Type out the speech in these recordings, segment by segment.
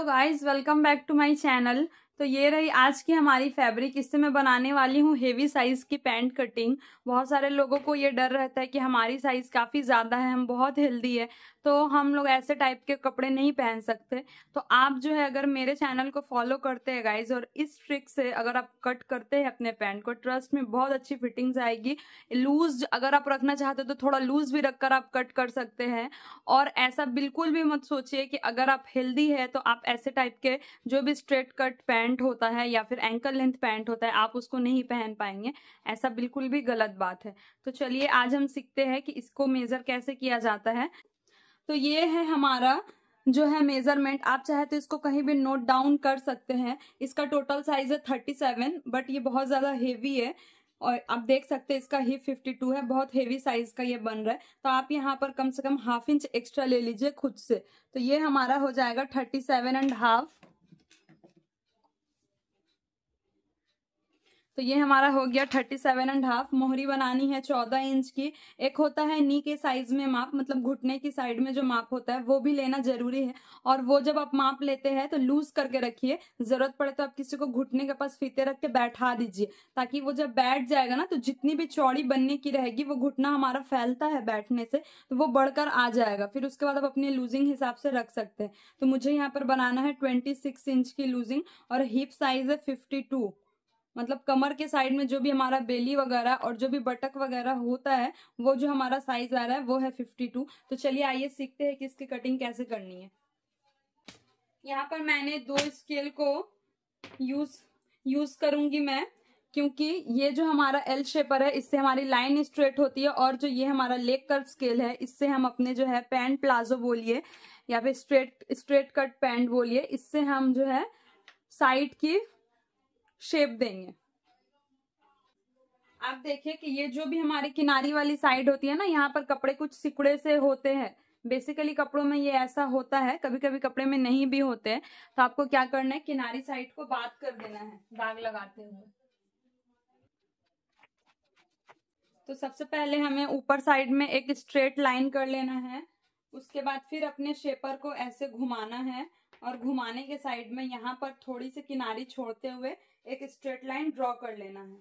Hello guys, welcome back to my channel. तो ये रही आज की हमारी फैब्रिक। इससे मैं बनाने वाली हूँ हेवी साइज की पैंट कटिंग। बहुत सारे लोगों को ये डर रहता है कि हमारी साइज काफ़ी ज़्यादा है, हम बहुत हेल्दी है, तो हम लोग ऐसे टाइप के कपड़े नहीं पहन सकते। तो आप जो है अगर मेरे चैनल को फॉलो करते हैं गाइज और इस ट्रिक से अगर आप कट करते हैं अपने पैंट को, ट्रस्ट में बहुत अच्छी फिटिंग्स आएगी। लूज अगर आप रखना चाहते हो तो थोड़ा लूज भी रखकर आप कट कर सकते हैं। और ऐसा बिल्कुल भी मत सोचिए कि अगर आप हेल्दी है तो आप ऐसे टाइप के जो भी स्ट्रेट कट पैंट होता है या फिर एंकल लेंथ पैंट होता है आप उसको नहीं पहन पाएंगे। ऐसा बिल्कुल भी गलत बात है। तो चलिए आज हम सीखते हैं कि इसको मेजर कैसे किया जाता है। तो ये है हमारा जो है मेजरमेंट। आप चाहे तो इसको कहीं भी नोट डाउन कर सकते हैं। इसका टोटल साइज है 37, बट ये बहुत ज्यादा हेवी है और आप देख सकते हैं इसका हिप 52 है। बहुत हेवी साइज का ये बन रहा है, तो आप यहाँ पर कम से कम ½ इंच एक्स्ट्रा ले लीजिए खुद से। तो ये हमारा हो जाएगा 37.5। तो ये हमारा हो गया 37.5। मोहरी बनानी है 14 इंच की। एक होता है नी के साइज में माप, मतलब घुटने की साइड में जो माप होता है वो भी लेना जरूरी है। और वो जब आप माप लेते हैं तो लूज करके रखिए। जरूरत पड़े तो आप किसी को घुटने के पास फीते रख के बैठा दीजिए, ताकि वो जब बैठ जाएगा ना तो जितनी भी चौड़ी बनने की रहेगी, वो घुटना हमारा फैलता है बैठने से, तो वो बढ़कर आ जाएगा। फिर उसके बाद आप अपने लूजिंग हिसाब से रख सकते हैं। तो मुझे यहाँ पर बनाना है 26 इंच की लूजिंग और हिप साइज है 52। मतलब कमर के साइड में जो भी हमारा बेली वगैरह और जो भी बटक वगैरह होता है वो जो हमारा साइज आ रहा है वो है 52। तो चलिए आइए सीखते हैं कि इसकी कटिंग कैसे करनी है। यहाँ पर मैंने 2 स्केल को यूज करूंगी मैं, क्योंकि ये जो हमारा एल शेपर है इससे हमारी लाइन स्ट्रेट होती है, और जो ये हमारा लेग कर्व स्केल है इससे हम अपने जो है पैंट प्लाजो बोलिए या फिर स्ट्रेट कट पैंट बोलिए, इससे हम जो है साइड की शेप देंगे। आप देखिए कि ये जो भी हमारी किनारी वाली साइड होती है ना, यहाँ पर कपड़े कुछ सिकुड़े से होते हैं। बेसिकली कपड़ों में ये ऐसा होता है, कभी कभी कपड़े में नहीं भी होते हैं। तो आपको क्या करना है, किनारी साइड को बात कर देना है दाग लगाते हुए। तो सबसे पहले हमें ऊपर साइड में एक स्ट्रेट लाइन कर लेना है। उसके बाद फिर अपने शेपर को ऐसे घुमाना है और घुमाने के साइड में यहाँ पर थोड़ी सी किनारी छोड़ते हुए एक स्ट्रेट लाइन ड्रॉ कर लेना है।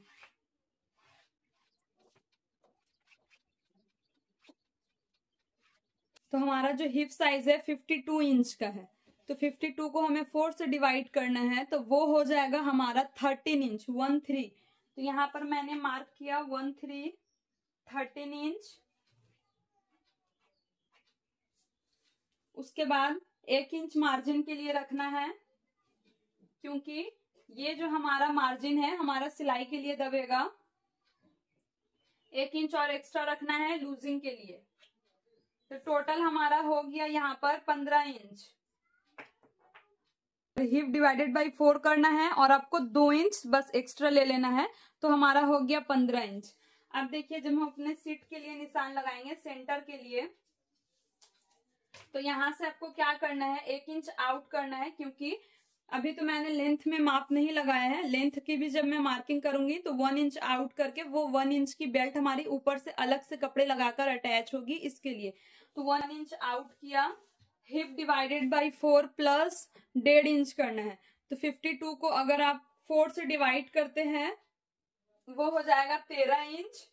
तो हमारा जो हिप साइज है 52 इंच का है, तो 52 को हमें 4 से डिवाइड करना है, तो वो हो जाएगा हमारा 13 इंच 13। तो यहाँ पर मैंने मार्क किया 13 इंच। उसके बाद 1 इंच मार्जिन के लिए रखना है, क्योंकि ये जो हमारा मार्जिन है हमारा सिलाई के लिए दबेगा। 1 इंच और एक्स्ट्रा रखना है लूजिंग के लिए। तो टोटल हमारा हो गया यहाँ पर 15 इंच। हिप डिवाइडेड बाई 4 करना है और आपको 2 इंच बस एक्स्ट्रा ले लेना है, तो हमारा हो गया 15 इंच। अब देखिए जब हम अपने सीट के लिए निशान लगाएंगे सेंटर के लिए, तो यहाँ से आपको क्या करना है, 1 इंच आउट करना है, क्योंकि अभी तो मैंने लेंथ में माप नहीं लगाया है। लेंथ की भी जब मैं मार्किंग करूंगी तो 1 इंच आउट करके वो 1 इंच की बेल्ट हमारी ऊपर से अलग से कपड़े लगाकर अटैच होगी, इसके लिए। तो 1 इंच आउट किया। Hip divided by 4 plus 1.5 inch करना है। तो 52 को अगर आप 4 से डिवाइड करते हैं वो हो जाएगा 13 इंच।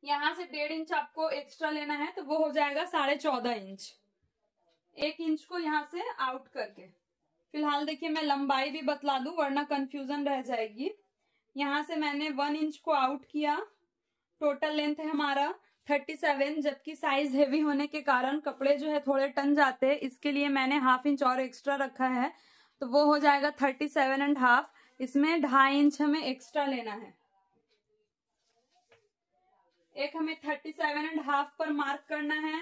यहां से 1.5 इंच आपको एक्स्ट्रा लेना है, तो वो हो जाएगा 14.5 इंच। 1 इंच को यहां से आउट करके। फिलहाल देखिए मैं लंबाई भी बतला दूं वरना कंफ्यूजन रह जाएगी। यहां से मैंने 1 इंच को आउट किया। टोटल लेंथ है हमारा 37, जबकि साइज हेवी होने के कारण कपड़े जो है थोड़े टन जाते हैं, इसके लिए मैंने ½ इंच और एक्स्ट्रा रखा है, तो वो हो जाएगा 37.5। इसमें 2.5 इंच हमें एक्स्ट्रा लेना है। एक हमें 37.5 पर मार्क करना है,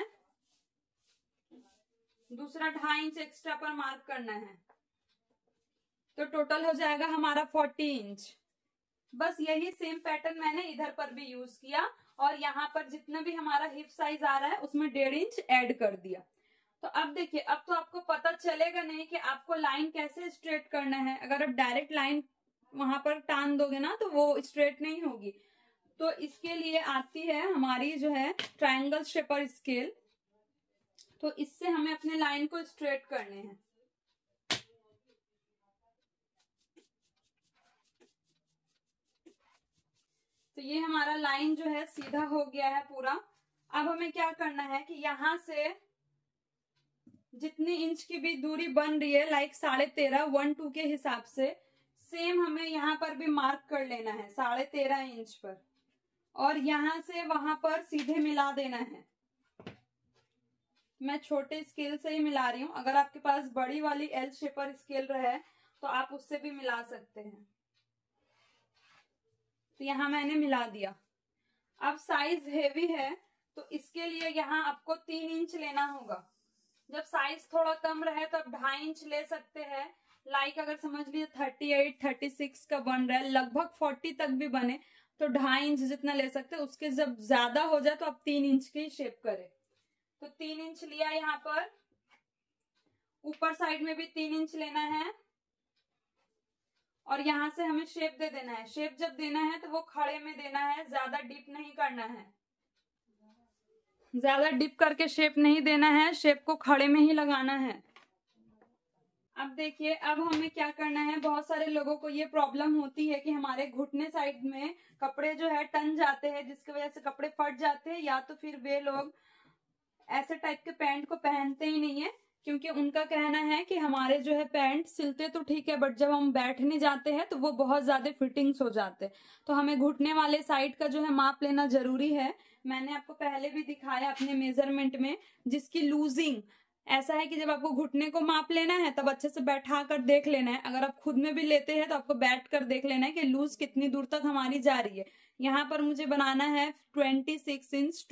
दूसरा 2.5 इंच एक्स्ट्रा पर मार्क करना है, तो टोटल हो जाएगा हमारा 40 इंच। बस यही सेम पैटर्न मैंने इधर पर भी यूज किया, और यहाँ पर जितना भी हमारा हिप साइज आ रहा है उसमें 1.5 इंच ऐड कर दिया। तो अब देखिए, अब तो आपको पता चलेगा नहीं कि आपको लाइन कैसे स्ट्रेट करना है। अगर आप डायरेक्ट लाइन वहां पर टान दोगे ना तो वो स्ट्रेट नहीं होगी। तो इसके लिए आती है हमारी जो है ट्रायंगल शेपर स्केल। तो इससे हमें अपने लाइन को स्ट्रेट करने हैं। तो ये हमारा लाइन जो है सीधा हो गया है पूरा। अब हमें क्या करना है कि यहाँ से जितनी इंच की भी दूरी बन रही है, लाइक 13.5 1-2 के हिसाब से, सेम हमें यहाँ पर भी मार्क कर लेना है 13.5 इंच पर, और यहाँ से वहां पर सीधे मिला देना है। मैं छोटे स्केल से ही मिला रही हूँ, अगर आपके पास बड़ी वाली एल शेपर स्केल रहे तो आप उससे भी मिला सकते हैं। तो यहाँ मैंने मिला दिया। अब साइज हेवी है तो इसके लिए यहाँ आपको 3 इंच लेना होगा। जब साइज थोड़ा कम रहे तो आप 2.5 इंच ले सकते हैं। लाइक अगर समझ लीजिए 38 36 का बन रहा है, लगभग 40 तक भी बने तो 2.5 इंच जितना ले सकते हैं। उसके जब ज्यादा हो जाए तो आप 3 इंच की शेप करें। तो 3 इंच लिया यहाँ पर, ऊपर साइड में भी 3 इंच लेना है, और यहां से हमें शेप दे देना है। शेप जब देना है तो वो खड़े में देना है, ज्यादा डीप नहीं करना है। ज्यादा डीप करके शेप नहीं देना है, शेप को खड़े में ही लगाना है। अब देखिए, अब हमें क्या करना है, बहुत सारे लोगों को ये प्रॉब्लम होती है कि हमारे घुटने साइड में कपड़े जो है टन जाते हैं, जिसकी वजह से कपड़े फट जाते हैं, या तो फिर वे लोग ऐसे टाइप के पैंट को पहनते ही नहीं है, क्योंकि उनका कहना है कि हमारे जो है पैंट सिलते तो ठीक है बट जब हम बैठने जाते हैं तो वो बहुत ज्यादा फिटिंग्स हो जाते हैं। तो हमें घुटने वाले साइड का जो है माप लेना जरूरी है। मैंने आपको पहले भी दिखाया अपने मेजरमेंट में, जिसकी लूजिंग ऐसा है कि जब आपको घुटने को माप लेना है तब अच्छे से बैठा कर देख लेना है। अगर आप खुद में भी लेते हैं तो आपको बैठ कर देख लेना है कि लूज कितनी दूर तक हमारी जा रही है। यहाँ पर मुझे बनाना है 26 इंच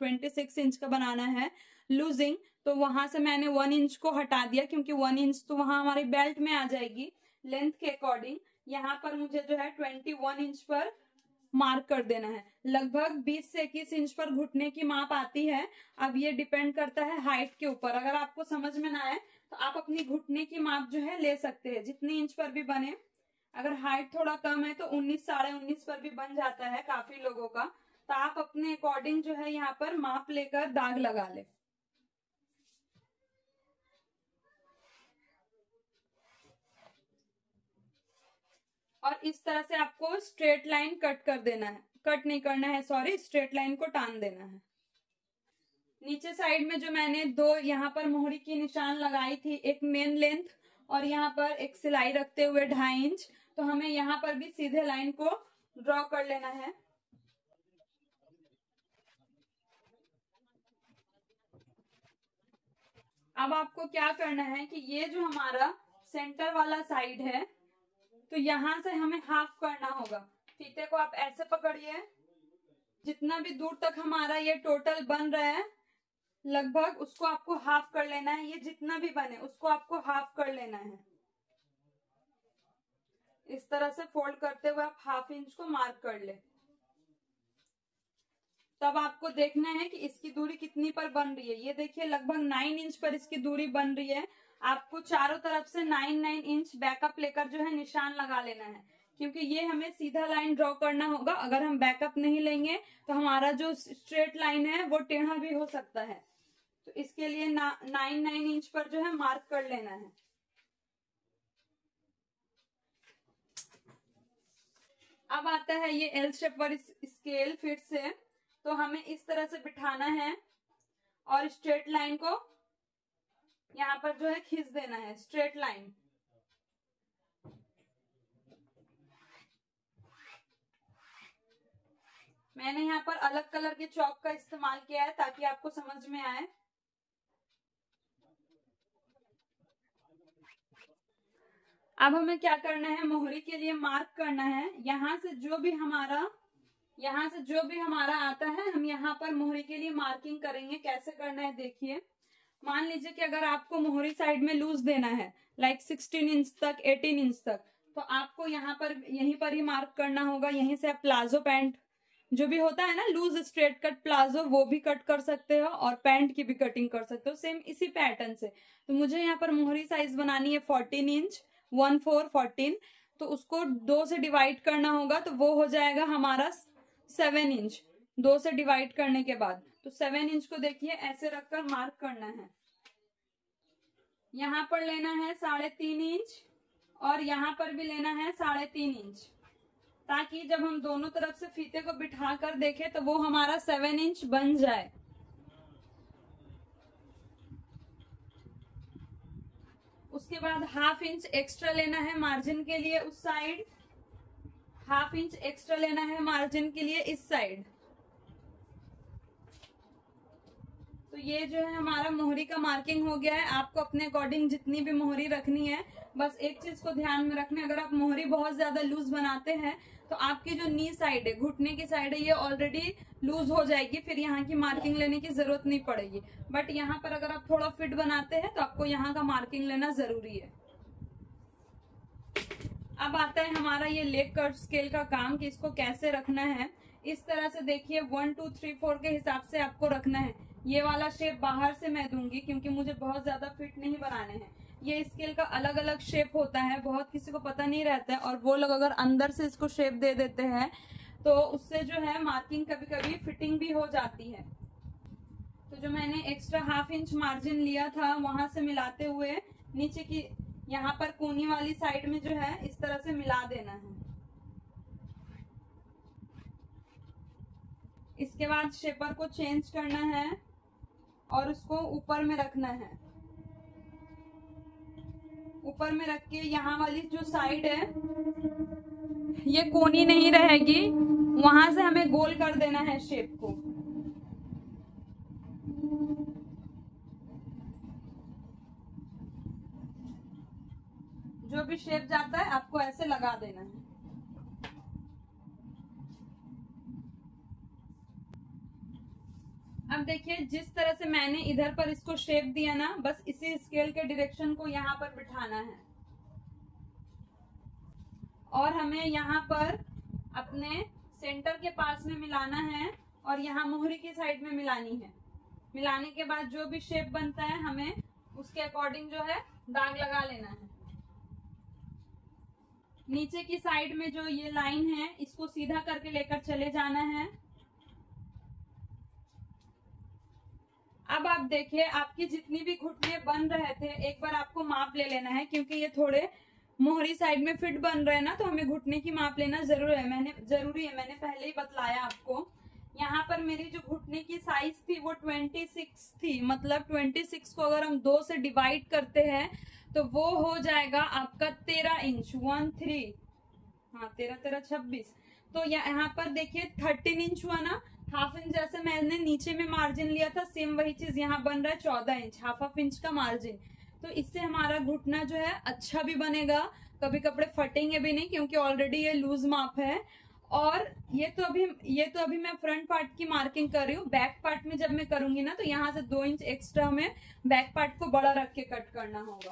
26 इंच का बनाना है लूजिंग। तो वहां से मैंने 1 इंच को हटा दिया, क्योंकि 1 इंच तो वहां हमारी बेल्ट में आ जाएगी लेंथ के अकॉर्डिंग। यहाँ पर मुझे जो है 21 इंच पर मार्क कर देना है। लगभग 20 से 21 इंच पर घुटने की माप आती है। अब ये डिपेंड करता है हाइट के ऊपर। अगर आपको समझ में ना आए तो आप अपनी घुटने की माप जो है ले सकते हैं, जितनी इंच पर भी बने। अगर हाइट थोड़ा कम है तो 19 19.5 पर भी बन जाता है काफी लोगों का। तो आप अपने अकॉर्डिंग जो है यहाँ पर माप लेकर दाग लगा ले। और इस तरह से आपको स्ट्रेट लाइन कट कर देना है, कट नहीं करना है सॉरी, स्ट्रेट लाइन को टान देना है। नीचे साइड में जो मैंने 2 यहाँ पर मोहरी की निशान लगाई थी, एक मेन लेंथ और यहाँ पर एक सिलाई रखते हुए 2.5 इंच, तो हमें यहाँ पर भी सीधे लाइन को ड्रॉ कर लेना है। अब आपको क्या करना है कि ये जो हमारा सेंटर वाला साइड है, तो यहां से हमें हाफ करना होगा। फीते को आप ऐसे पकड़िए, जितना भी दूर तक हमारा ये टोटल बन रहा है लगभग उसको आपको हाफ कर लेना है। ये जितना भी बने उसको आपको हाफ कर लेना है। इस तरह से फोल्ड करते हुए आप हाफ इंच को मार्क कर ले। तब आपको देखना है कि इसकी दूरी कितनी पर बन रही है। ये देखिए लगभग 9 इंच पर इसकी दूरी बन रही है। आपको चारों तरफ से 9 इंच बैकअप लेकर जो है निशान लगा लेना है, क्योंकि ये हमें सीधा लाइन ड्रॉ करना होगा। अगर हम बैकअप नहीं लेंगे तो हमारा जो स्ट्रेट लाइन है वो टेढ़ा भी हो सकता है। तो इसके लिए 9 इंच पर जो है मार्क कर लेना है। अब आता है ये एल शेप पर स्केल फिर से, तो हमें इस तरह से बिठाना है और स्ट्रेट लाइन को यहाँ पर जो है खींच देना है, स्ट्रेट लाइन। मैंने यहाँ पर अलग कलर के चौक का इस्तेमाल किया है ताकि आपको समझ में आए। अब हमें क्या करना है, मोहरी के लिए मार्क करना है। यहाँ से जो भी हमारा आता है हम यहाँ पर मोहरी के लिए मार्किंग करेंगे। कैसे करना है देखिए। मान लीजिए कि अगर आपको मोहरी साइड में लूज देना है लाइक 16 इंच तक 18 इंच तक, तो आपको यहाँ पर यहीं पर ही मार्क करना होगा। यहीं से आप प्लाजो पैंट जो भी होता है ना लूज स्ट्रेट कट प्लाजो, वो भी कट कर सकते हो और पैंट की भी कटिंग कर सकते हो सेम इसी पैटर्न से। तो मुझे यहाँ पर मोहरी साइज बनानी है 14 इंच 14 तो उसको 2 से डिवाइड करना होगा, तो वो हो जाएगा हमारा 7 इंच 2 से डिवाइड करने के बाद। तो 7 इंच को देखिए ऐसे रखकर मार्क करना है। यहाँ पर लेना है 3.5 इंच और यहाँ पर भी लेना है 3.5 इंच, ताकि जब हम दोनों तरफ से फीते को बिठा कर देखें तो वो हमारा 7 इंच बन जाए। उसके बाद 1/2 इंच एक्स्ट्रा लेना है मार्जिन के लिए उस साइड, 1/2 इंच एक्स्ट्रा लेना है मार्जिन के लिए इस साइड। तो ये जो है हमारा मोहरी का मार्किंग हो गया है। आपको अपने अकॉर्डिंग जितनी भी मोहरी रखनी है, बस एक चीज को ध्यान में रखना, अगर आप मोहरी बहुत ज्यादा लूज बनाते हैं तो आपकी जो नी साइड है, घुटने की साइड है, ये ऑलरेडी लूज हो जाएगी, फिर यहाँ की मार्किंग लेने की जरूरत नहीं पड़ेगी। बट यहाँ पर अगर आप थोड़ा फिट बनाते हैं तो आपको यहाँ का मार्किंग लेना जरूरी है। अब आता है हमारा ये लेग कर्व स्केल का काम कि इसको कैसे रखना है। इस तरह से देखिए 1 2 3 4 के हिसाब से आपको रखना है। ये वाला शेप बाहर से मैं दूंगी क्योंकि मुझे बहुत ज्यादा फिट नहीं बनाने हैं। ये स्केल का अलग अलग शेप होता है, बहुत किसी को पता नहीं रहता है, और वो लोग अगर अंदर से इसको शेप दे देते हैं तो उससे जो है मार्किंग कभी कभी फिटिंग भी हो जाती है। तो जो मैंने एक्स्ट्रा 1/2 इंच मार्जिन लिया था वहां से मिलाते हुए नीचे की यहाँ पर कोनी वाली साइड में जो है इस तरह से मिला देना है। इसके बाद शेपर को चेंज करना है और उसको ऊपर में रखना है। ऊपर में रख के यहाँ वाली जो साइड है ये कोनी नहीं रहेगी, वहां से हमें गोल कर देना है शेप को। जो भी शेप जाता है आपको ऐसे लगा देना है। अब देखिए जिस तरह से मैंने इधर पर इसको शेप दिया ना, बस इसी स्केल के डायरेक्शन को यहाँ पर बिठाना है और हमें यहाँ पर अपने सेंटर के पास में मिलाना है और यहाँ मोहरी की साइड में मिलानी है। मिलाने के बाद जो भी शेप बनता है हमें उसके अकॉर्डिंग जो है दाग लगा लेना है। नीचे की साइड में जो ये लाइन है इसको सीधा करके लेकर चले जाना है। अब आप देखिए आपकी जितनी भी घुटने बन रहे थे एक बार आपको माप ले लेना है, क्योंकि ये थोड़े मोहरी साइड में फिट बन रहे हैं ना, तो हमें घुटने की माप लेना जरूरी है। मैंने पहले ही बतलाया आपको। यहाँ पर मेरी जो घुटने की साइज थी वो 26 थी, मतलब 26 को अगर हम 2 से डिवाइड करते हैं तो वो हो जाएगा आपका 13 इंच। 13 13 26। तो यहाँ पर देखिए 13 इंच हुआ ना, 1/2 इंच जैसे मैंने नीचे में मार्जिन लिया था, सेम वही चीज यहाँ बन रहा है 14 इंच, 1/2 इंच का मार्जिन। तो इससे हमारा घुटना जो है अच्छा भी बनेगा, कभी कपड़े फटेंगे भी नहीं, क्योंकि ऑलरेडी ये लूज माप है। और ये तो अभी मैं फ्रंट पार्ट की मार्किंग कर रही हूँ। बैक पार्ट में जब मैं करूंगी ना तो यहाँ से 2 इंच एक्स्ट्रा हमें बैक पार्ट को बड़ा रख के कट करना होगा।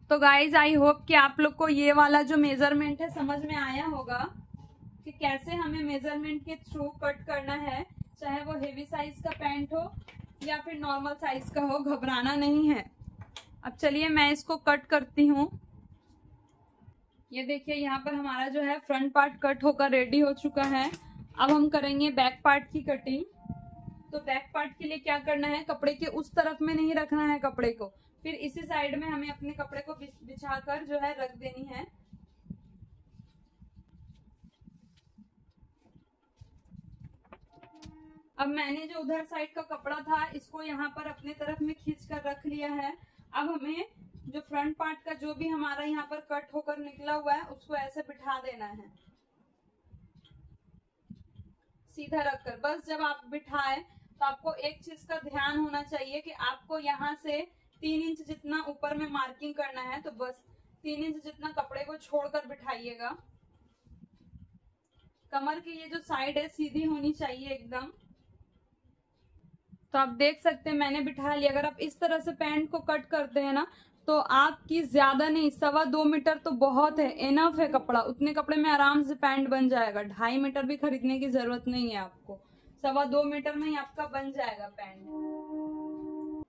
तो गाइज आई होप कि आप लोग को ये वाला जो मेजरमेंट है समझ में आया होगा कि कैसे हमें मेजरमेंट के थ्रू कट करना है, चाहे वो हेवी साइज का पैंट हो या फिर नॉर्मल साइज का हो, घबराना नहीं है। अब चलिए मैं इसको कट करती हूँ। ये देखिए यहाँ पर हमारा जो है फ्रंट पार्ट कट होकर रेडी हो चुका है। अब हम करेंगे बैक पार्ट की कटिंग। तो बैक पार्ट के लिए क्या करना है, कपड़े के उस तरफ में नहीं रखना है कपड़े को, फिर इसी साइड में हमें अपने कपड़े को बिछाकर जो है रख देनी है। अब मैंने जो उधर साइड का कपड़ा था इसको यहाँ पर अपने तरफ में खींच कर रख लिया है। अब हमें जो फ्रंट पार्ट का जो भी हमारा यहाँ पर कट होकर निकला हुआ है उसको ऐसे बिठा देना है सीधा रखकर। बस जब आप बिठाए तो आपको एक चीज का ध्यान होना चाहिए कि आपको यहाँ से 3 इंच जितना ऊपर में मार्किंग करना है, तो बस 3 इंच जितना कपड़े को छोड़कर बिठाइएगा। कमर की ये जो साइड है सीधी होनी चाहिए एकदम। तो आप देख सकते हैं मैंने बिठा लिया। अगर आप इस तरह से पैंट को कट करते हैं ना तो आपकी ज्यादा नहीं, 2.25 मीटर तो बहुत है, इनफ है कपड़ा। उतने कपड़े में आराम से पैंट बन जाएगा। 2.5 मीटर भी खरीदने की जरूरत नहीं है आपको, 2.25 मीटर में ही आपका बन जाएगा पैंट।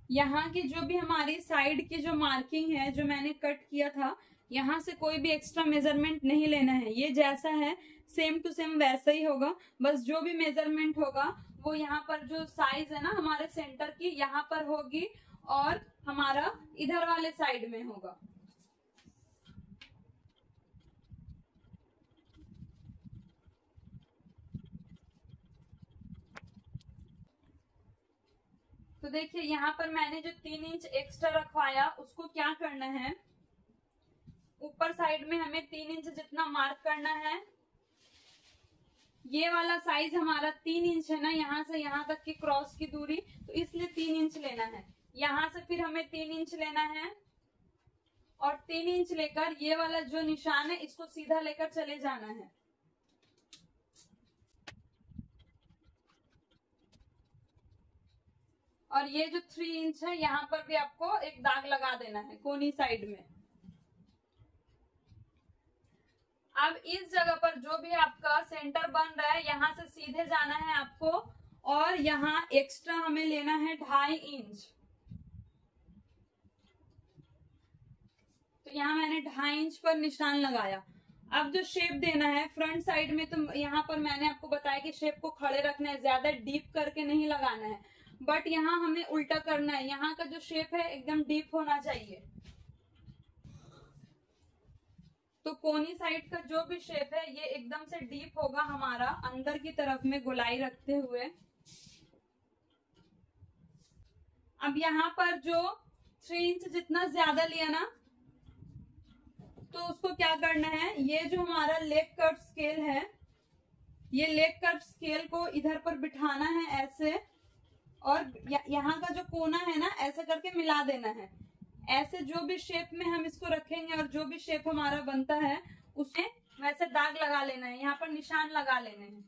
यहाँ की जो भी हमारी साइड की जो मार्किंग है जो मैंने कट किया था, यहाँ से कोई भी एक्स्ट्रा मेजरमेंट नहीं लेना है। ये जैसा है सेम टू सेम वैसा ही होगा। बस जो भी मेजरमेंट होगा वो यहाँ पर जो साइज है ना हमारे सेंटर की, यहाँ पर होगी और हमारा इधर वाले साइड में होगा। तो देखिए यहाँ पर मैंने जो 3 इंच एक्स्ट्रा रखवाया उसको क्या करना है, ऊपर साइड में हमें 3 इंच जितना मार्क करना है। ये वाला साइज हमारा 3 इंच है ना, यहाँ से यहाँ तक की क्रॉस की दूरी, तो इसलिए 3 इंच लेना है। यहाँ से फिर हमें 3 इंच लेना है और 3 इंच लेकर ये वाला जो निशान है इसको सीधा लेकर चले जाना है। और ये जो 3 इंच है यहाँ पर भी आपको एक दाग लगा देना है कोनी साइड में। अब इस जगह पर जो भी आपका सेंटर बन रहा है यहाँ से सीधे जाना है आपको, और यहाँ एक्स्ट्रा हमें लेना है 2.5 इंच। तो यहाँ मैंने 2.5 इंच पर निशान लगाया। अब जो शेप देना है फ्रंट साइड में, तो यहाँ पर मैंने आपको बताया कि शेप को खड़े रखना है, ज्यादा डीप करके नहीं लगाना है, बट यहाँ हमें उल्टा करना है। यहाँ का जो शेप है एकदम डीप होना चाहिए। तो कोनी साइड का जो भी शेप है ये एकदम से डीप होगा हमारा, अंदर की तरफ में गोलाई रखते हुए। अब यहाँ पर जो 3 इंच जितना ज्यादा लिया ना, तो उसको क्या करना है, ये जो हमारा लेग कर्व स्केल है, ये लेग कर्व स्केल को इधर पर बिठाना है ऐसे, और यहाँ का जो कोना है ना ऐसे करके मिला देना है। ऐसे जो भी शेप में हम इसको रखेंगे और जो भी शेप हमारा बनता है उसमें वैसे दाग लगा लेना है, यहाँ पर निशान लगा लेने हैं।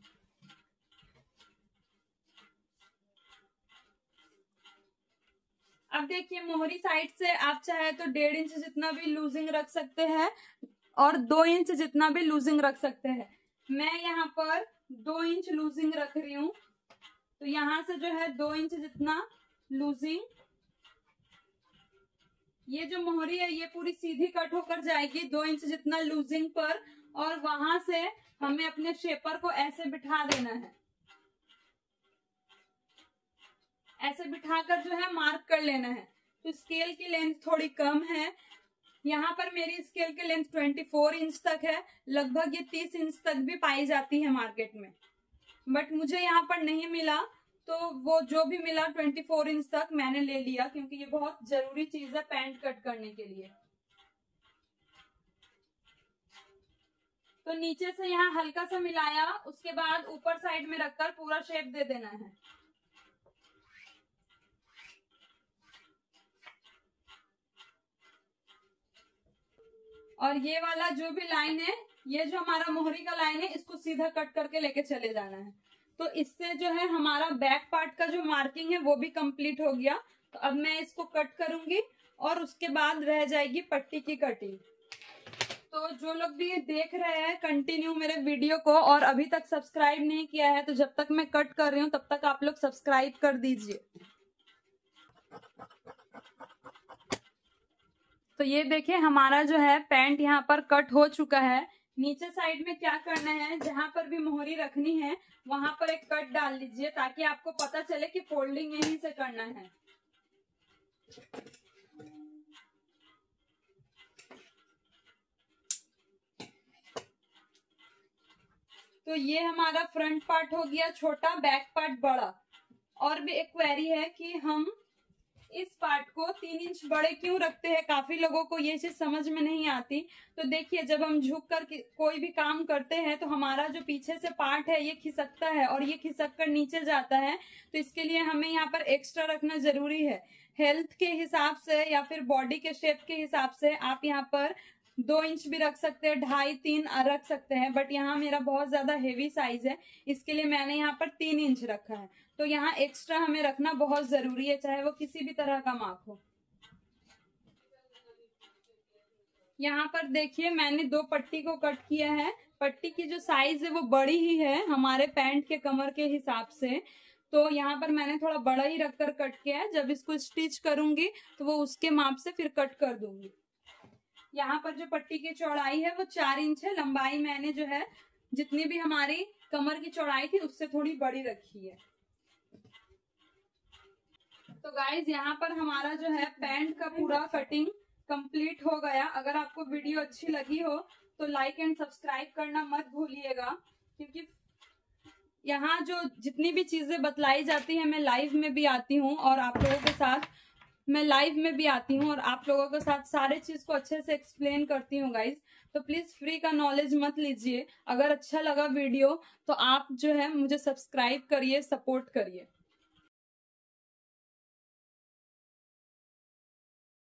अब देखिए मोहरी साइड से आप चाहे तो 1.5 इंच जितना भी लूजिंग रख सकते हैं और 2 इंच जितना भी लूजिंग रख सकते हैं। मैं यहाँ पर 2 इंच लूजिंग रख रही हूँ, तो यहाँ से जो है 2 इंच जितना लूजिंग। ये जो मोहरी है ये पूरी सीधी कट होकर जाएगी 2 इंच जितना लूजिंग पर, और वहां से हमें अपने शेपर को ऐसे बिठा देना है। ऐसे बिठाकर जो है मार्क कर लेना है। तो स्केल की लेंथ थोड़ी कम है, यहाँ पर मेरी स्केल की लेंथ 24 इंच तक है, लगभग ये 30 इंच तक भी पाई जाती है मार्केट में, बट मुझे यहाँ पर नहीं मिला, तो वो जो भी मिला 24 इंच तक मैंने ले लिया, क्योंकि ये बहुत जरूरी चीज है पैंट कट करने के लिए। तो नीचे से यहाँ हल्का सा मिलाया, उसके बाद ऊपर साइड में रखकर पूरा शेप दे देना है। और ये वाला जो भी लाइन है, ये जो हमारा मोहरी का लाइन है, इसको सीधा कट करके लेके चले जाना है। तो इससे जो है हमारा बैक पार्ट का जो मार्किंग है वो भी कंप्लीट हो गया। तो अब मैं इसको कट करूंगी और उसके बाद रह जाएगी पट्टी की कटिंग। तो जो लोग भी देख रहे हैं कंटिन्यू मेरे वीडियो को और अभी तक सब्सक्राइब नहीं किया है, तो जब तक मैं कट कर रही हूँ तब तक आप लोग सब्सक्राइब कर दीजिए। तो ये देखिए हमारा जो है पैंट यहाँ पर कट हो चुका है। नीचे साइड में क्या करना है, जहां पर भी मोहरी रखनी है वहां पर एक कट डाल लीजिए, ताकि आपको पता चले कि फोल्डिंग यहीं से करना है। तो ये हमारा फ्रंट पार्ट हो गया छोटा, बैक पार्ट बड़ा। और भी एक क्वेरी है कि हम इस पार्ट को 3 इंच बड़े क्यों रखते हैं, काफी लोगों को ये चीज समझ में नहीं आती। तो देखिए जब हम झुक कर कोई भी काम करते हैं तो हमारा जो पीछे से पार्ट है ये खिसकता है और ये खिसक कर नीचे जाता है, तो इसके लिए हमें यहाँ पर एक्स्ट्रा रखना जरूरी है। हेल्थ के हिसाब से या फिर बॉडी के शेप के हिसाब से आप यहाँ पर 2 इंच भी रख सकते हैं, 2.5-3 रख सकते हैं, बट यहाँ मेरा बहुत ज्यादा हेवी साइज है, इसके लिए मैंने यहाँ पर 3 इंच रखा है। तो यहाँ एक्स्ट्रा हमें रखना बहुत जरूरी है, चाहे वो किसी भी तरह का माप हो। यहाँ पर देखिए मैंने 2 पट्टी को कट किया है। पट्टी की जो साइज है वो बड़ी ही है हमारे पैंट के कमर के हिसाब से, तो यहाँ पर मैंने थोड़ा बड़ा ही रखकर कट किया है। जब इसको स्टिच करूंगी तो वो उसके माप से फिर कट कर दूंगी। यहाँ पर जो पट्टी की चौड़ाई है वो 4 इंच है, लंबाई मैंने जो है जितनी भी हमारी कमर की चौड़ाई थी उससे थोड़ी बड़ी रखी है। तो गाइज यहाँ पर हमारा जो है पैंट का पूरा कटिंग कंप्लीट हो गया। अगर आपको वीडियो अच्छी लगी हो तो लाइक एंड सब्सक्राइब करना मत भूलिएगा, क्योंकि यहाँ जो जितनी भी चीजें बतलाई जाती है मैं लाइव में भी आती हूँ और आप लोगों के साथ सारे चीज को अच्छे से एक्सप्लेन करती हूँ गाइज। तो प्लीज फ्री का नॉलेज मत लीजिए। अगर अच्छा लगा वीडियो तो आप जो है मुझे सब्सक्राइब करिए, सपोर्ट करिए।